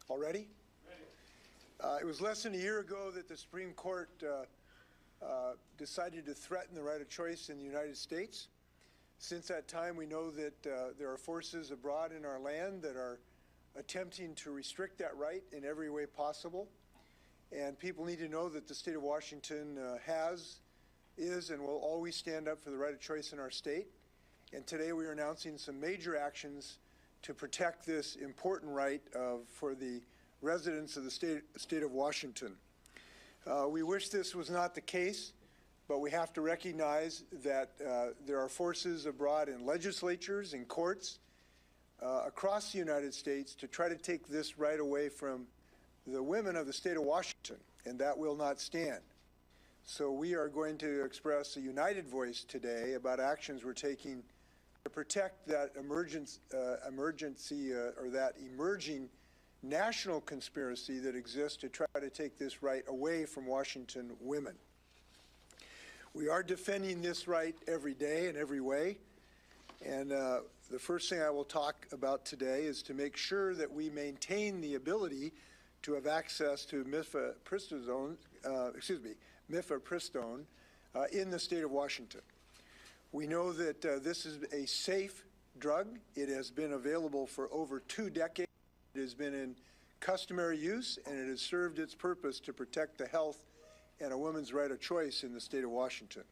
Already? It was less than a year ago that the Supreme Court decided to threaten the right of choice in the United States. Since that time, we know that there are forces abroad in our land that are attempting to restrict that right in every way possible. And people need to know that the state of Washington is, and will always stand up for the right of choice in our state. And today we are announcing some major actions to protect this important right for the residents of the state of Washington. We wish this was not the case, but we have to recognize that there are forces abroad in legislatures and courts across the United States to try to take this right away from the women of the state of Washington, and that will not stand. So we are going to express a united voice today about actions we're taking to protect that emergency or that emerging national conspiracy that exists to try to take this right away from Washington women. We are defending this right every day in every way, and the first thing I will talk about today is to make sure that we maintain the ability to have access to mifepristone in the state of Washington. We know that this is a safe drug. It has been available for over 2 decades. It has been in customary use, and it has served its purpose to protect the health and a woman's right of choice in the state of Washington.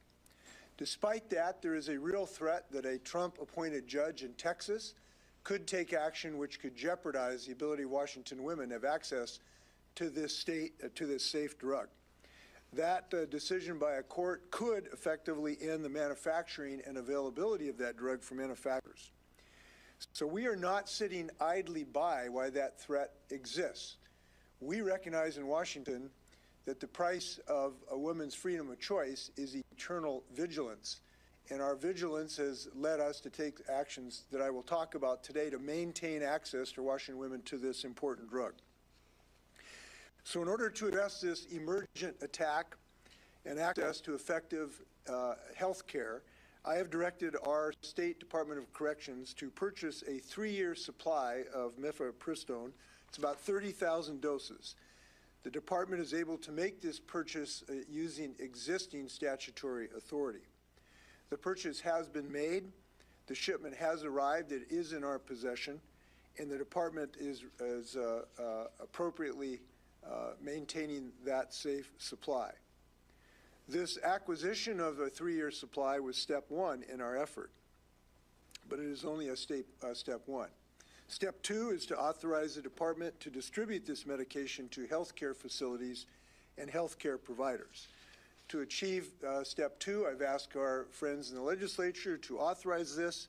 Despite that, there is a real threat that a Trump-appointed judge in Texas could take action which could jeopardize the ability of Washington women to have access to this safe drug. That decision by a court could effectively end the manufacturing and availability of that drug for manufacturers. So we are not sitting idly by while that threat exists. We recognize in Washington that the price of a woman's freedom of choice is eternal vigilance. And our vigilance has led us to take actions that I will talk about today to maintain access for Washington women to this important drug. So in order to address this emergent attack and access to effective health care, I have directed our State Department of Corrections to purchase a 3-year supply of mifepristone. It's about 30,000 doses. The department is able to make this purchase using existing statutory authority. The purchase has been made, the shipment has arrived, it is in our possession, and the department is appropriately maintaining that safe supply. This acquisition of a 3-year supply was step 1 in our effort, but it is only a step 1. Step 2 is to authorize the department to distribute this medication to healthcare facilities and healthcare providers. To achieve step 2, I've asked our friends in the legislature to authorize this,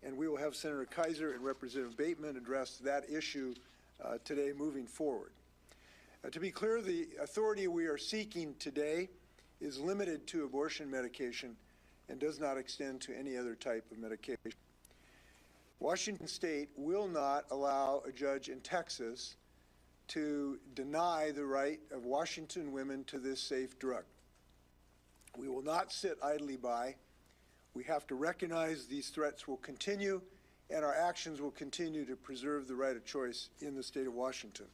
and we will have Senator Kaiser and Representative Bateman address that issue today moving forward. To be clear, the authority we are seeking today is limited to abortion medication and does not extend to any other type of medication. Washington State will not allow a judge in Texas to deny the right of Washington women to this safe drug. We will not sit idly by. We have to recognize these threats will continue, and our actions will continue to preserve the right of choice in the state of Washington.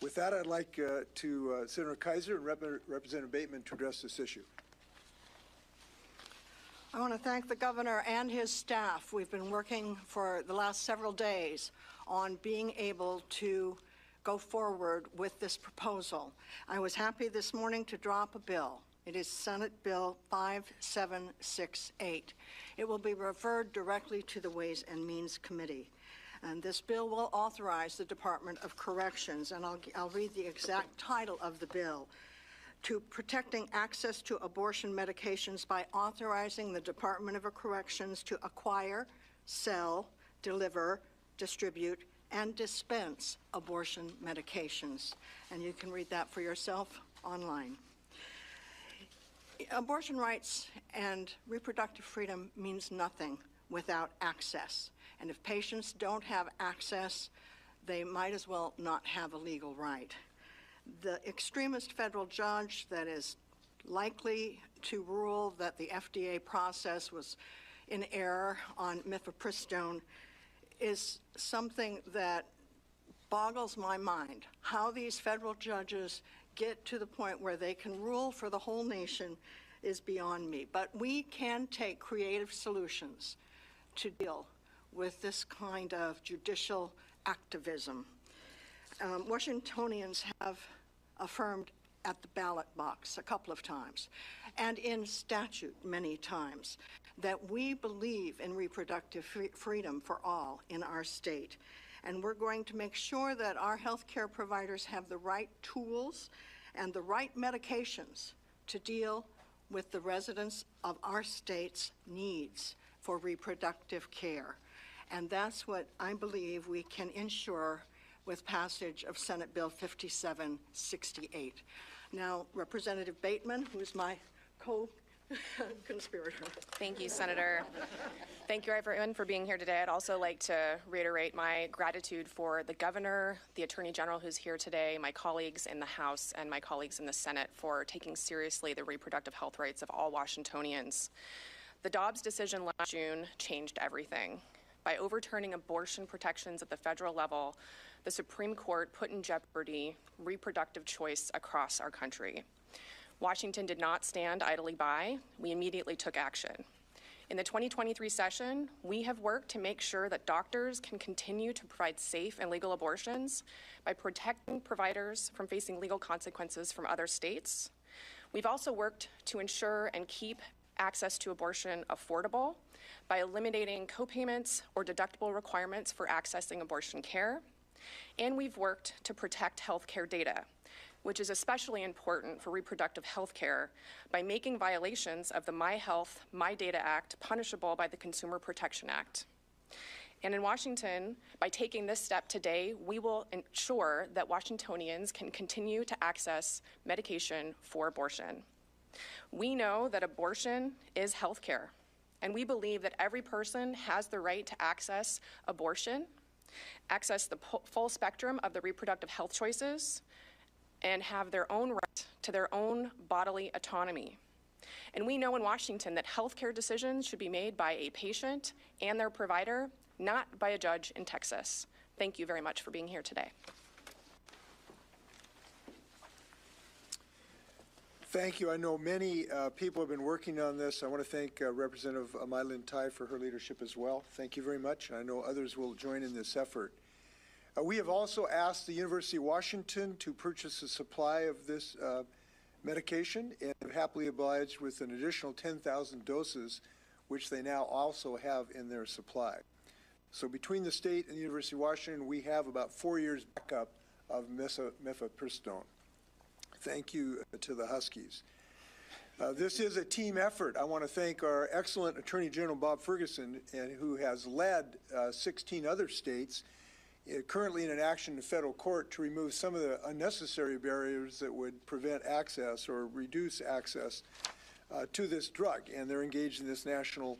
With that, I'd like Senator Kaiser and Representative Bateman to address this issue. I want to thank the governor and his staff. We've been working for the last several days on being able to go forward with this proposal. I was happy this morning to drop a bill. It is Senate Bill 5768. It will be referred directly to the Ways and Means Committee. And this bill will authorize the Department of Corrections, and I'll read the exact title of the bill, to protecting access to abortion medications by authorizing the Department of Corrections to acquire, sell, deliver, distribute, and dispense abortion medications. And you can read that for yourself online. Abortion rights and reproductive freedom means nothing without access. And if patients don't have access, they might as well not have a legal right. The extremist federal judge that is likely to rule that the FDA process was in error on mifepristone is something that boggles my mind. How these federal judges get to the point where they can rule for the whole nation is beyond me. But we can take creative solutions to deal with this kind of judicial activism. Washingtonians have affirmed at the ballot box a couple of times, and in statute many times, that we believe in reproductive freedom for all in our state. And we're going to make sure that our healthcare providers have the right tools and the right medications to deal with the residents of our state's needs for reproductive care. And that's what I believe we can ensure with passage of Senate Bill 5768. Now, Representative Bateman, who is my co-conspirator. Thank you, Senator. Thank you, everyone, for being here today. I'd also like to reiterate my gratitude for the governor, the attorney general who's here today, my colleagues in the House, and my colleagues in the Senate for taking seriously the reproductive health rights of all Washingtonians. The Dobbs decision last June changed everything. By overturning abortion protections at the federal level, the Supreme Court put in jeopardy reproductive choice across our country. Washington did not stand idly by. We immediately took action. In the 2023 session, we have worked to make sure that doctors can continue to provide safe and legal abortions by protecting providers from facing legal consequences from other states. We've also worked to ensure and keep access to abortion affordable by eliminating copayments or deductible requirements for accessing abortion care. And we've worked to protect healthcare data, which is especially important for reproductive health care, by making violations of the My Health, My Data Act punishable by the Consumer Protection Act. And in Washington, by taking this step today, we will ensure that Washingtonians can continue to access medication for abortion. We know that abortion is health care, and we believe that every person has the right to access abortion, access the full spectrum of the reproductive health choices, and have their own right to their own bodily autonomy. And we know in Washington that healthcare decisions should be made by a patient and their provider, not by a judge in Texas. Thank you very much for being here today. Thank you. I know many people have been working on this. I want to thank Representative Mylyn Tai for her leadership as well. Thank you very much. I know others will join in this effort. We have also asked the University of Washington to purchase a supply of this medication, and have happily obliged with an additional 10,000 doses, which they now also have in their supply. So between the state and the University of Washington, we have about 4 years backup of mifepristone. Thank you to the Huskies. This is a team effort. I want to thank our excellent Attorney General Bob Ferguson, who has led 16 other states currently in an action in federal court to remove some of the unnecessary barriers that would prevent access or reduce access to this drug, and they're engaged in this national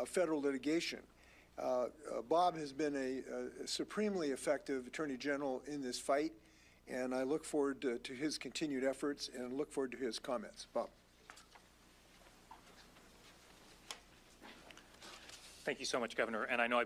federal litigation. Bob has been a supremely effective Attorney General in this fight, and I look forward to his continued efforts and look forward to his comments. Bob. Thank you so much, Governor. And I know I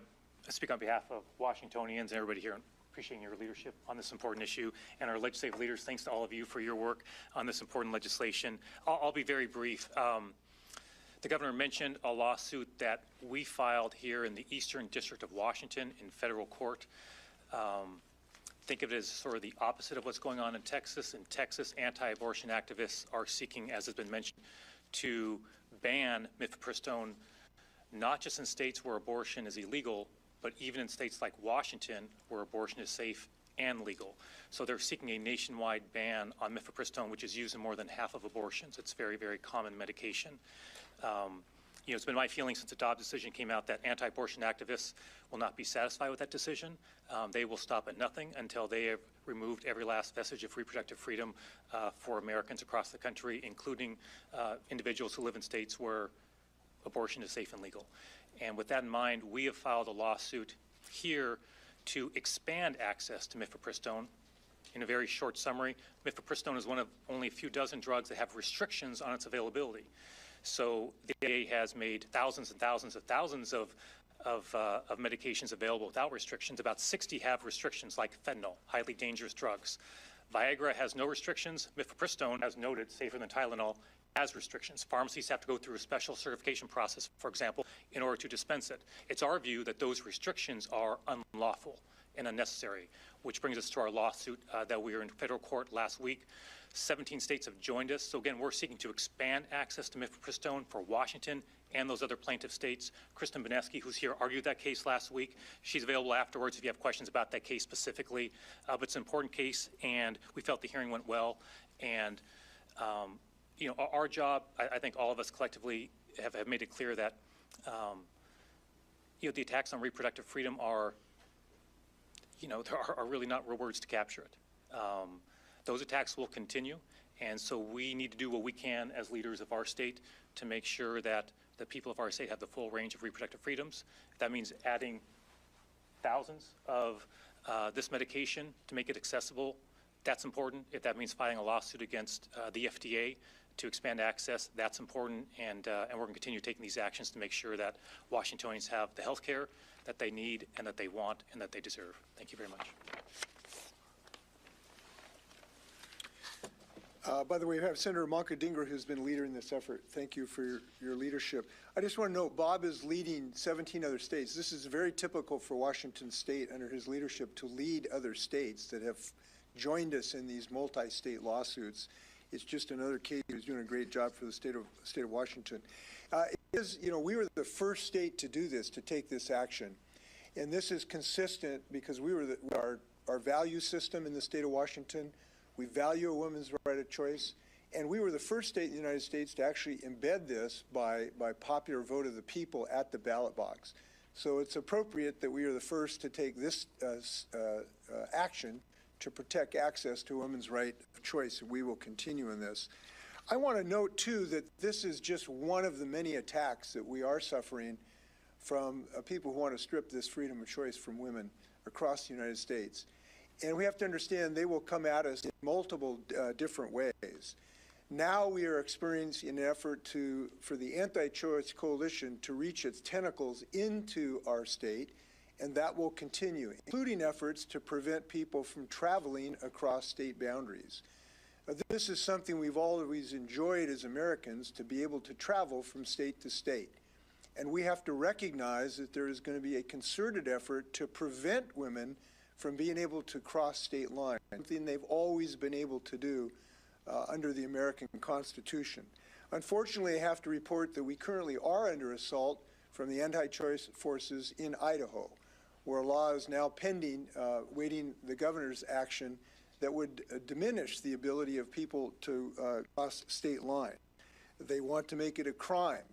speak on behalf of Washingtonians and everybody here, appreciating your leadership on this important issue, and our legislative leaders. Thanks to all of you for your work on this important legislation. I'll be very brief. The governor mentioned a lawsuit that we filed here in the Eastern District of Washington in federal court. Think of it as sort of the opposite of what's going on in Texas. In Texas, anti-abortion activists are seeking, as has been mentioned, to ban mifepristone, not just in states where abortion is illegal, but even in states like Washington, where abortion is safe and legal. So they're seeking a nationwide ban on mifepristone, which is used in more than half of abortions. It's very, very common medication. It's been my feeling since the Dobbs decision came out that anti-abortion activists will not be satisfied with that decision. They will stop at nothing until they have removed every last vestige of reproductive freedom for Americans across the country, including individuals who live in states where abortion is safe and legal. And with that in mind, we have filed a lawsuit here to expand access to mifepristone. In a very short summary, mifepristone is one of only a few dozen drugs that have restrictions on its availability. So the FDA has made thousands and thousands of of medications available without restrictions. About 60 have restrictions, like fentanyl, highly dangerous drugs. Viagra has no restrictions. Mifepristone, as noted, safer than Tylenol, has restrictions. Pharmacies have to go through a special certification process, for example, in order to dispense it. It's our view that those restrictions are unlawful and unnecessary, which brings us to our lawsuit that we were in federal court last week. 17 states have joined us. So again, we're seeking to expand access to mifepristone for Washington and those other plaintiff states. Kristen Beneski, who's here, argued that case last week. She's available afterwards if you have questions about that case specifically. But it's an important case, and we felt the hearing went well. And you know, our job, I think all of us collectively have made it clear that you know, the attacks on reproductive freedom are, you know, there are really not real words to capture it. Those attacks will continue, and so we need to do what we can as leaders of our state to make sure that the people of our state have the full range of reproductive freedoms. If that means adding thousands of this medication to make it accessible, that's important. If that means filing a lawsuit against the FDA to expand access, that's important, and we're going to continue taking these actions to make sure that Washingtonians have the health care that they need and that they want and that they deserve. Thank you very much. By the way, we have Senator Malka Dinger, who's been a leader in this effort. Thank you for your leadership. I just want to note, Bob is leading 17 other states. This is very typical for Washington State under his leadership to lead other states that have joined us in these multi-state lawsuits. It's just another case who's doing a great job for the state of Washington. You know, we were the first state to do this, to take this action. And this is consistent because we were our value system in the state of Washington. We value a woman's right of choice, and we were the first state in the United States to actually embed this by popular vote of the people at the ballot box. So it's appropriate that we are the first to take this action to protect access to a woman's right of choice, and we will continue in this. I want to note, too, that this is just one of the many attacks that we are suffering from people who want to strip this freedom of choice from women across the United States. And we have to understand they will come at us in multiple different ways. Now we are experiencing an effort for the anti-choice coalition to reach its tentacles into our state, and that will continue, including efforts to prevent people from traveling across state boundaries. This is something we've always enjoyed as Americans, to be able to travel from state to state. And we have to recognize that there is going to be a concerted effort to prevent women from being able to cross state lines, something they've always been able to do under the American Constitution. Unfortunately, I have to report that we currently are under assault from the anti-choice forces in Idaho, where a law is now pending, waiting the governor's action that would diminish the ability of people to cross state lines. They want to make it a crime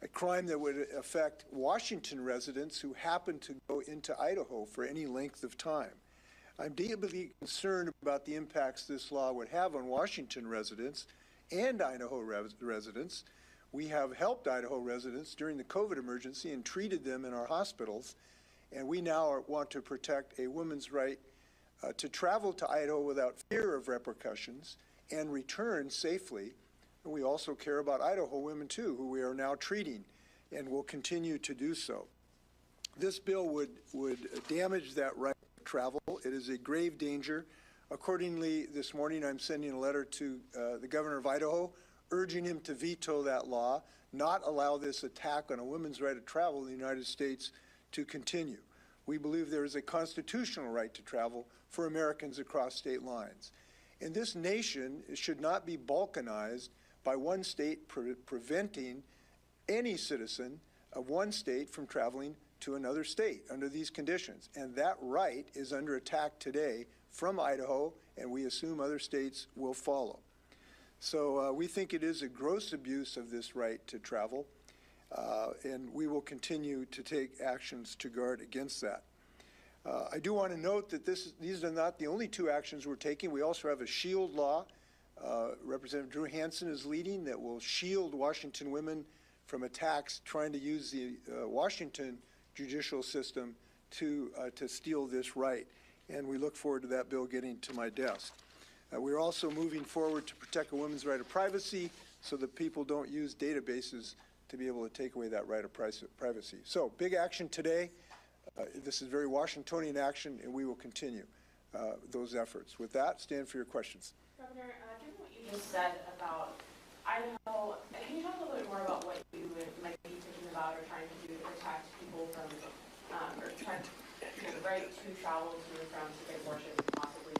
that would affect Washington residents who happen to go into Idaho for any length of time. I'm deeply concerned about the impacts this law would have on Washington residents and Idaho residents. We have helped Idaho residents during the COVID emergency and treated them in our hospitals, and we now want to protect a woman's right to travel to Idaho without fear of repercussions and return safely. And we also care about Idaho women, too, who we are now treating and will continue to do so. This bill would damage that right of travel. It is a grave danger. Accordingly, this morning I'm sending a letter to the governor of Idaho urging him to veto that law, not allow this attack on a woman's right to travel in the United States to continue. We believe there is a constitutional right to travel for Americans across state lines. And this nation should not be balkanized by one state preventing any citizen of one state from traveling to another state under these conditions. And that right is under attack today from Idaho, and we assume other states will follow. So we think it is a gross abuse of this right to travel, and we will continue to take actions to guard against that. I do want to note that these are not the only two actions we're taking. We also have a SHIELD law Representative Drew Hansen is leading that will shield Washington women from attacks trying to use the Washington judicial system to steal this right. And we look forward to that bill getting to my desk. We're also moving forward to protect a woman's right of privacy so that people don't use databases to be able to take away that right of privacy. So, big action today. This is very Washingtonian action, and we will continue those efforts. With that, stand for your questions. Governor, given what you just said about Idaho, can you talk a little bit more about what you might be thinking about or trying to do to protect people from, or try to get the right to travel to and from to get abortions and possibly,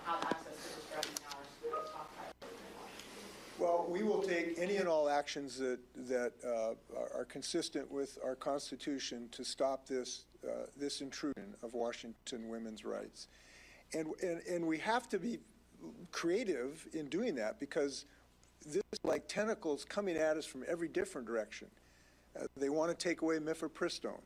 have access to this drug now or top priority in Washington? Well, we will take any and all actions that are consistent with our Constitution to stop this intrusion of Washington women's rights. And we have to be creative in doing that, because this is like tentacles coming at us from every different direction. They want to take away mifepristone.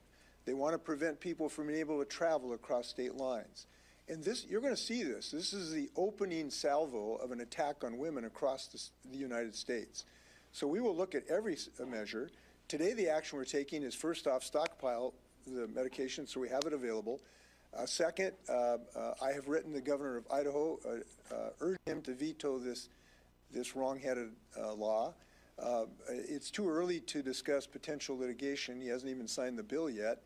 They want to prevent people from being able to travel across state lines. And this, you're going to see this. This is the opening salvo of an attack on women across the United States. So we will look at every measure. Today, the action we're taking is, first off, stockpile the medication so we have it available. Second, I have written the governor of Idaho, urged him to veto this wrong-headed law. It's too early to discuss potential litigation. He hasn't even signed the bill yet,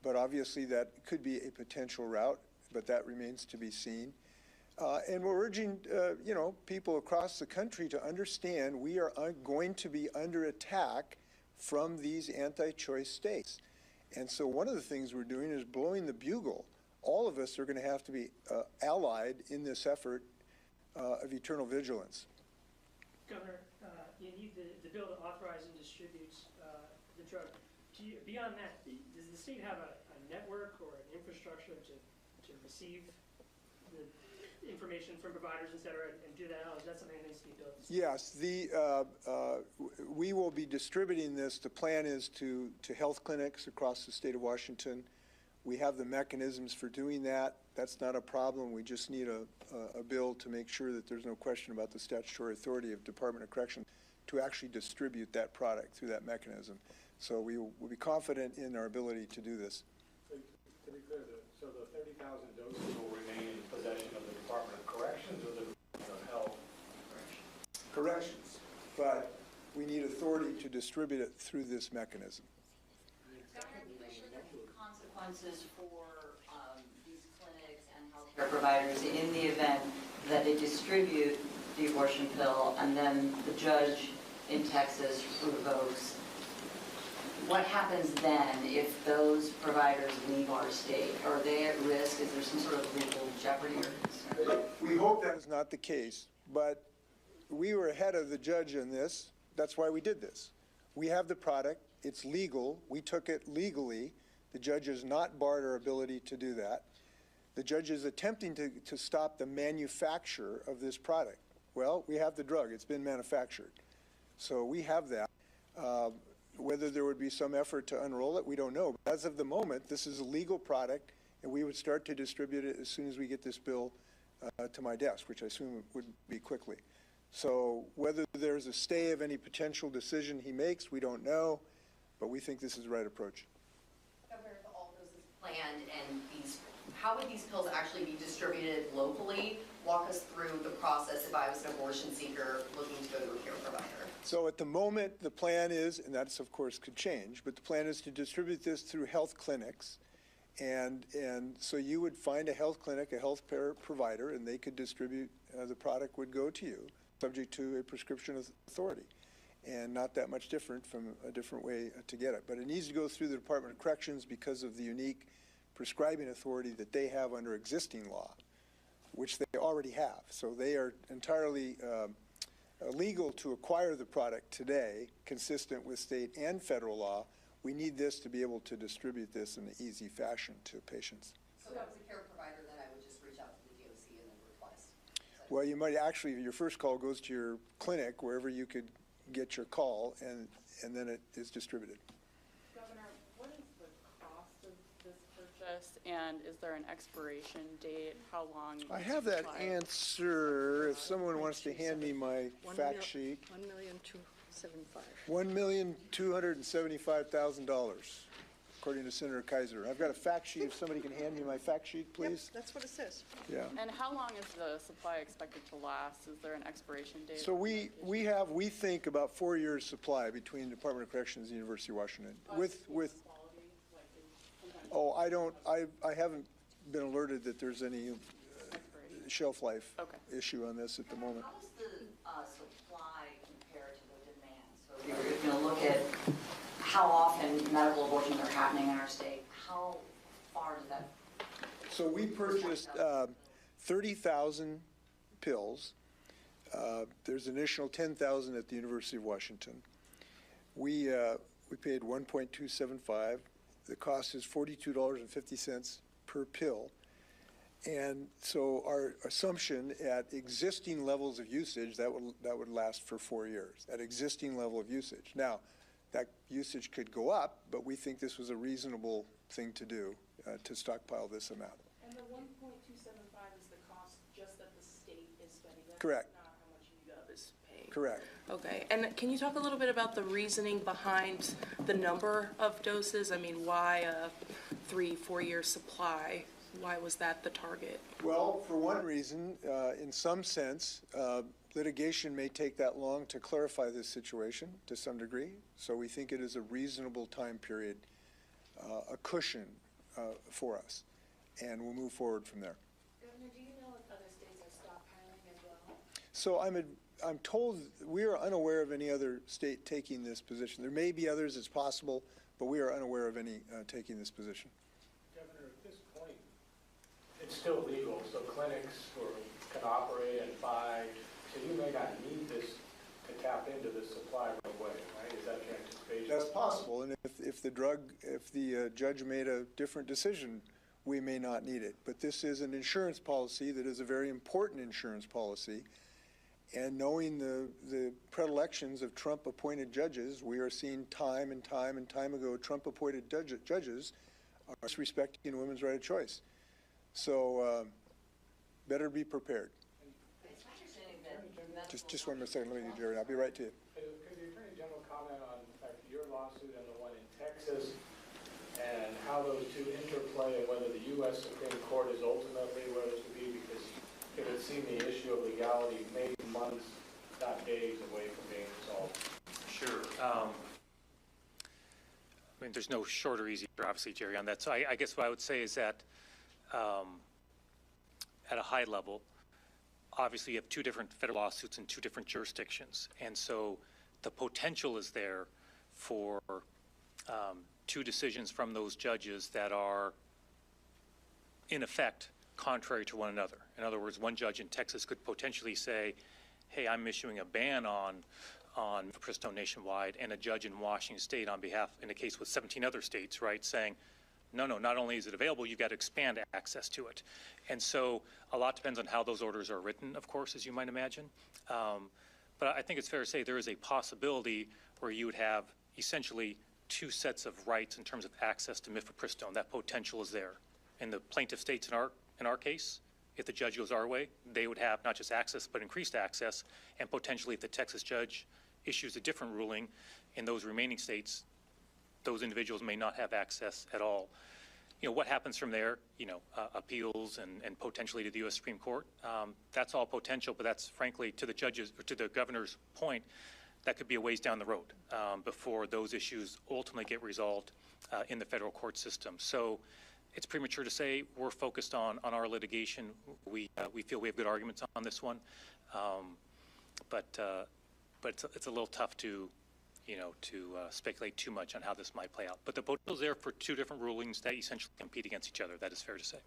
but obviously that could be a potential route, but that remains to be seen. And we're urging, people across the country to understand we are going to be under attack from these anti-choice states. And so one of the things we're doing is blowing the bugle. All of us are going to have to be allied in this effort of eternal vigilance. Governor, you need the bill to authorize and distribute the drug. Beyond that, does the state have a network or an infrastructure to receive the information from providers, et cetera, and do that? Or is that something that needs to be built? Yes, we will be distributing this. The plan is to health clinics across the state of Washington. We have the mechanisms for doing that. That's not a problem. We just need a bill to make sure that there's no question about the statutory authority of Department of Corrections to actually distribute that product through that mechanism. So we will be confident in our ability to do this. So to be clear, so the 30,000 doses will remain in possession of the Department of Corrections or the Department of Health? Corrections. But we need authority to distribute it through this mechanism. Consequences for these clinics and healthcare providers in the event that they distribute the abortion pill and then the judge in Texas revokes. What happens then if those providers leave our state? Are they at risk? Is there some sort of legal jeopardy or concern? We hope that is not the case, but we were ahead of the judge in this. That's why we did this. We have the product. It's legal. We took it legally. The judge has not barred our ability to do that. The judge is attempting to stop the manufacture of this product. Well, we have the drug. It's been manufactured. So we have that. Whether there would be some effort to unroll it, we don't know. But as of the moment, this is a legal product, and we would start to distribute it as soon as we get this bill to my desk, which I assume would be quickly. So whether there's a stay of any potential decision he makes, we don't know, but we think this is the right approach. Governor, if all this is planned and how would these pills actually be distributed locally? Walk us through the process if I was an abortion seeker looking to go to a care provider. So at the moment, the plan is, and that's of course could change, but the plan is to distribute this through health clinics. And so you would find a health clinic, a health care provider, and they could distribute, the product would go to you, subject to a prescription authority. And not that much different from a different way to get it. But it needs to go through the Department of Corrections because of the unique prescribing authority that they have under existing law, which they already have. So they are entirely legal to acquire the product today, consistent with state and federal law. We need this to be able to distribute this in an easy fashion to patients. So if I was a care provider, then I would just reach out to the DOC and then request. Well, you might actually, your first call goes to your clinic, wherever you could get your call, and then it is distributed. Governor, what is the cost of this purchase, and is there an expiration date? How long? I have that answer. If someone wants to hand me my fact sheet. $1,275,000. $1,275,000. according to Senator Kaiser. I've got a fact sheet. If somebody can hand me my fact sheet, Yep, please. that's what it says. Yeah. And how long is the supply expected to last? Is there an expiration date? So on we think about 4 years supply between the Department of Corrections and the University of Washington. With quality? Like, sometimes oh, I haven't been alerted that there's any shelf life issue on this at the moment. How does the supply compare to the demand? So if you're going to look at how often medical abortions are happening in our state, how far does that? So we purchased 30,000 pills. There's an additional 10,000 at the University of Washington. We paid $1.275. The cost is $42.50 per pill. And so our assumption at existing levels of usage, that would last for 4 years, at existing level of usage. Now, that usage could go up, but we think this was a reasonable thing to do, to stockpile this amount. And the 1.275 is the cost just that the state is spending? That's Correct. not how much UW is paying? Correct. Okay, and can you talk a little bit about the reasoning behind the number of doses? I mean, why a 3-4 year supply? Why was that the target? Well, for one reason, in some sense, litigation may take that long to clarify this situation to some degree. So we think it is a reasonable time period, a cushion for us, and we'll move forward from there. Governor, do you know if other states are stockpiling as well? So I'm told we are unaware of any other state taking this position. There may be others, it's possible, but we are unaware of any taking this position. Governor, at this point, it's still legal, so clinics can operate and buy, so you may not need this to tap into the supply right away, right? Is that your anticipation? That's possible, and if the judge made a different decision, we may not need it. But this is an insurance policy that is a very important insurance policy, and knowing the predilections of Trump-appointed judges, we are seeing time and time and time ago Trump-appointed judges are disrespecting women's right of choice. So better be prepared. Just one more second, let me do Jerry. I'll be right to you. Could the Attorney General comment on your lawsuit and the one in Texas, and how those two interplay, and whether the U.S. Supreme Court is ultimately where it should be? Because it would seem the issue of legality may be months, not days, away from being resolved. Sure. I mean, there's no short or easy, obviously, Jerry, on that. So I guess what I would say is that at a high level, obviously you have two different federal lawsuits in two different jurisdictions. And so the potential is there for two decisions from those judges that are, in effect, contrary to one another. In other words, one judge in Texas could potentially say, hey, I'm issuing a ban on mifepristone nationwide, and a judge in Washington State on behalf, in a case with 17 other states, right, saying, no, not only is it available, you've got to expand access to it. And so a lot depends on how those orders are written, of course, as you might imagine. But I think it's fair to say there is a possibility where you would have essentially two sets of rights in terms of access to mifepristone. That potential is there. In the plaintiff states in our case, if the judge goes our way, they would have not just access but increased access, and potentially if the Texas judge issues a different ruling in those remaining states, those individuals may not have access at all. You know, what happens from there, appeals and potentially to the U.S. Supreme Court, that's all potential, but that's frankly, to the judges, or to the governor's point, that could be a ways down the road before those issues ultimately get resolved in the federal court system. So it's premature to say. We're focused on our litigation. We feel we have good arguments on this one, but it's a little tough to speculate too much on how this might play out. But the potential is there for two different rulings that essentially compete against each other. That is fair to say.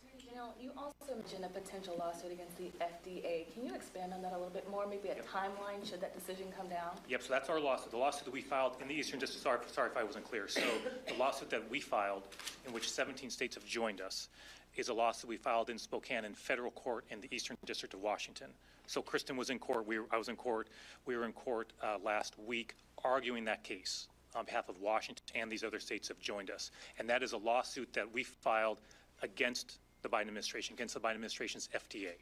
Attorney General, you also mentioned a potential lawsuit against the FDA. Can you expand on that a little bit more? Maybe a timeline should that decision come down? Yep, so that's our lawsuit. The lawsuit that we filed in the Eastern District, sorry if I wasn't clear. So the lawsuit that we filed, in which 17 states have joined us, is a lawsuit we filed in Spokane in federal court in the Eastern District of Washington. So Kristen was in court, I was in court, we were in court last week arguing that case on behalf of Washington, and these other states have joined us. And that is a lawsuit that we filed against the Biden administration, against the Biden administration's FDA.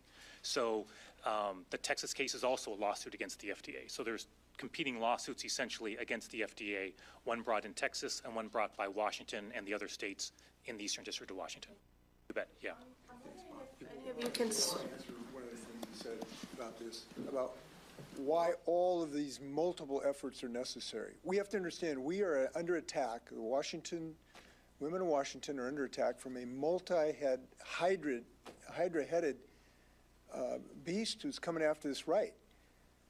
So the Texas case is also a lawsuit against the FDA. So there's competing lawsuits essentially against the FDA, one brought in Texas and one brought by Washington and the other states in the Eastern District of Washington. You bet, yeah. Any of you can, Answer one of the things you said about this, about why all of these multiple efforts are necessary. We have to understand we are under attack. Women in Washington are under attack from a hydra-headed beast who's coming after this right.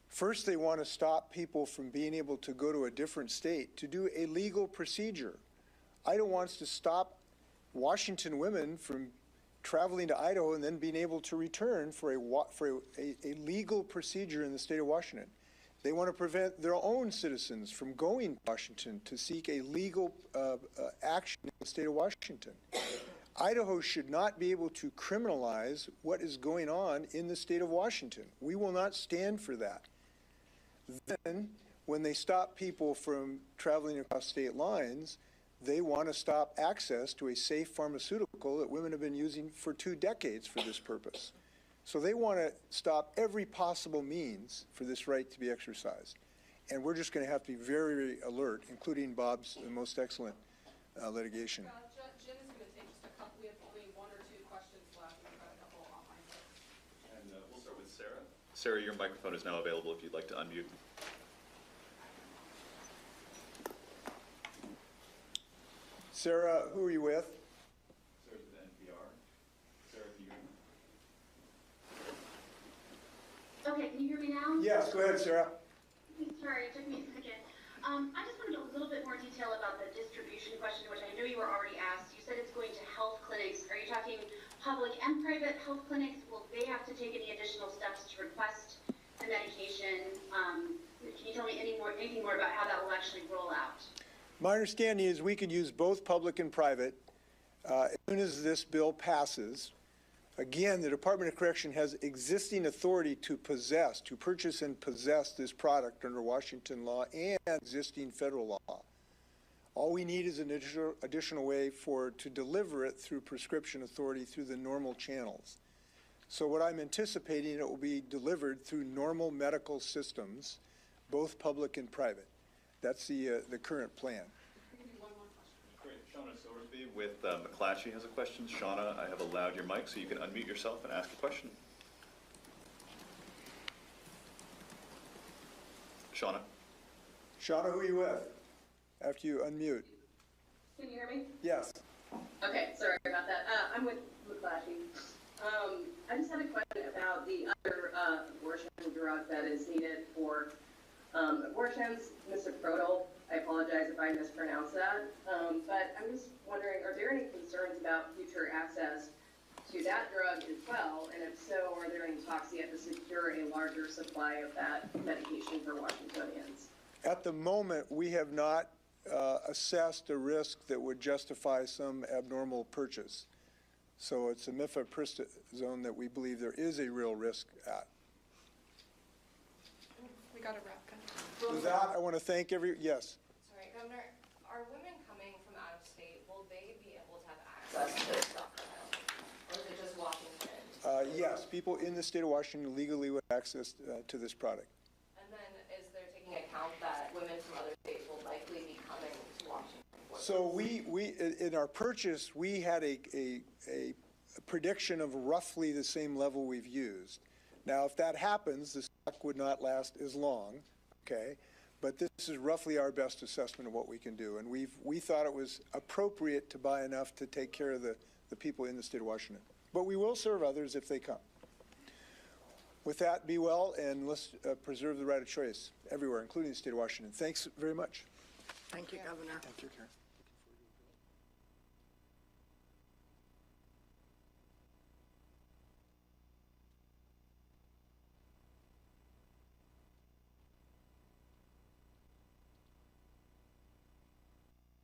First, they want to stop people from being able to go to a different state to do a legal procedure. Idaho wants to stop Washington women from traveling to Idaho and then being able to return for a legal procedure in the state of Washington. They want to prevent their own citizens from going to Washington to seek a legal action in the state of Washington. Idaho should not be able to criminalize what is going on in the state of Washington. We will not stand for that. Then, when they stop people from traveling across state lines, they want to stop access to a safe pharmaceutical that women have been using for 2 decades for this purpose. So they want to stop every possible means for this right to be exercised. And we're just going to have to be very, very alert, including Bob's most excellent litigation. Jim is going to take just a couple, we have only 1 or 2 questions left, we've got a couple online. And we'll start with Sarah. Sarah, your microphone is now available if you'd like to unmute. Sarah, who are you with? Sarah's with NPR. Sarah, can you hear me? Okay, can you hear me now? Yes, go ahead, Sarah. Sorry, it took me a second. I just wanted a little bit more detail about the distribution question, which I know you were already asked. You said it's going to health clinics. Are you talking public and private health clinics? Will they have to take any additional steps to request the medication? Can you tell me anything more about how that will actually roll out? My understanding is we could use both public and private as soon as this bill passes. Again, the Department of Correction has existing authority to purchase and possess this product under Washington law and existing federal law. All we need is an additional way to deliver it through prescription authority through the normal channels. So what I'm anticipating, it will be delivered through normal medical systems, both public and private. That's the current plan. Great. Shauna Silversby with McClatchy has a question. Shauna, I have allowed your mic so you can unmute yourself and ask a question. Shauna. Shauna, who are you with? After you unmute. Can you hear me? Yes. Okay, sorry about that. I'm with McClatchy. I just had a question about the other abortion drug that is needed for abortions, misoprostol. I apologize if I mispronounced that. But I'm just wondering, are there any concerns about future access to that drug as well? And if so, are there any talks yet to secure a larger supply of that medication for Washingtonians? At the moment, we have not assessed a risk that would justify some abnormal purchase. So it's a mifepristone that we believe there is a real risk at. We got a wrap. With that, I want to thank yes. Sorry, Governor, are women coming from out of state, will they be able to have access to this stuff? Or is it just Washington? Yes, people in the state of Washington legally would have access to this product. And then is there taking account that women from other states will likely be coming to Washington? So we in our purchase, we had a prediction of roughly the same level we've used. Now, if that happens, the stock would not last as long. Okay, but this is roughly our best assessment of what we can do, and we thought it was appropriate to buy enough to take care of the people in the state of Washington. But we will serve others if they come. With that, be well, and let's preserve the right of choice everywhere, including the state of Washington. Thanks very much. Thank you, Governor. Thank you, Karen.